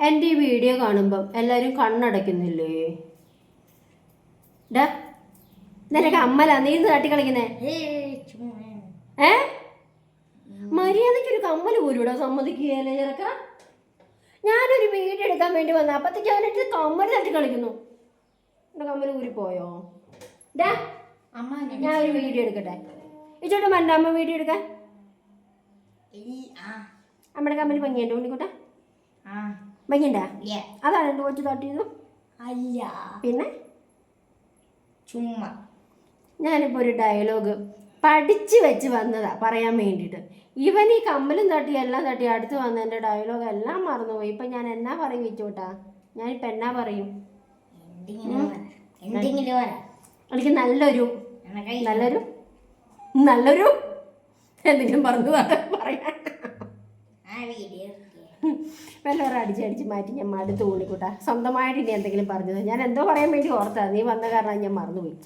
എൻ്റെ ഈ വീഡിയോ കാണുമ്പം എല്ലാവരും കണ്ണടയ്ക്കുന്നില്ലേ? ഡാ നിനക്ക് അമ്മലാ നീ ഇന്ന് തട്ടി കളിക്കുന്നേ? മര്യാദയ്ക്കൊരു കമ്മൽ പോലും ഇടാൻ സമ്മതിക്കുകയല്ലേ ചെറുക്ക? ഞാനൊരു വീഡിയോ എടുക്കാൻ വേണ്ടി വന്ന അപ്പത്തേക്ക് അവനിട്ട് കമ്മൽ തട്ടി കളിക്കുന്നു. എൻ്റെ കമ്മൽ ഊരിപ്പോയോ? ഡാ ഞാൻ ഒരു വീഡിയോ എടുക്കട്ടെ. ഇച്ചോട്ട് വേണ്ട അമ്മ വീഡിയോ എടുക്കാൻ? അമ്മയുടെ കമ്മൽ ഭംഗിയുണ്ടോ ഉണ്ണിക്കുട്ടാ? ഭംഗിയുണ്ടാ? അതാണ് എൻ്റെ കൊച്ചു തട്ടിയത്? അല്ല, പിന്നെ ചുമ്മാ ഞാനിപ്പോൾ ഒരു ഡയലോഗ് പഠിച്ച് വെച്ച് വന്നതാ പറയാൻ വേണ്ടിയിട്ട്. ഇവൻ ഈ കമ്മലും തട്ടി എല്ലാം തട്ടി അടുത്ത് വന്ന് എൻ്റെ ഡയലോഗ് എല്ലാം മറന്നുപോയി. ഇപ്പം ഞാൻ എന്നാ പറയും വെച്ചോട്ടാ? ഞാനിപ്പോൾ എന്നാ പറയും? എനിക്ക് നല്ലൊരു നല്ലൊരു നല്ലൊരു എന്തെങ്കിലും പറഞ്ഞു പറയാൻ വല്ലവരും അടിച്ചടിച്ച് മാറ്റി ഞാൻ മടുത്ത് കൂടിക്കൂട്ടാ. സ്വന്തമായിട്ട് ഇനി എന്തെങ്കിലും പറഞ്ഞത് ഞാൻ എന്തോ പറയാൻ വേണ്ടി ഓർത്താ, നീ വന്ന കാരണം ഞാൻ മറന്നുപോയി.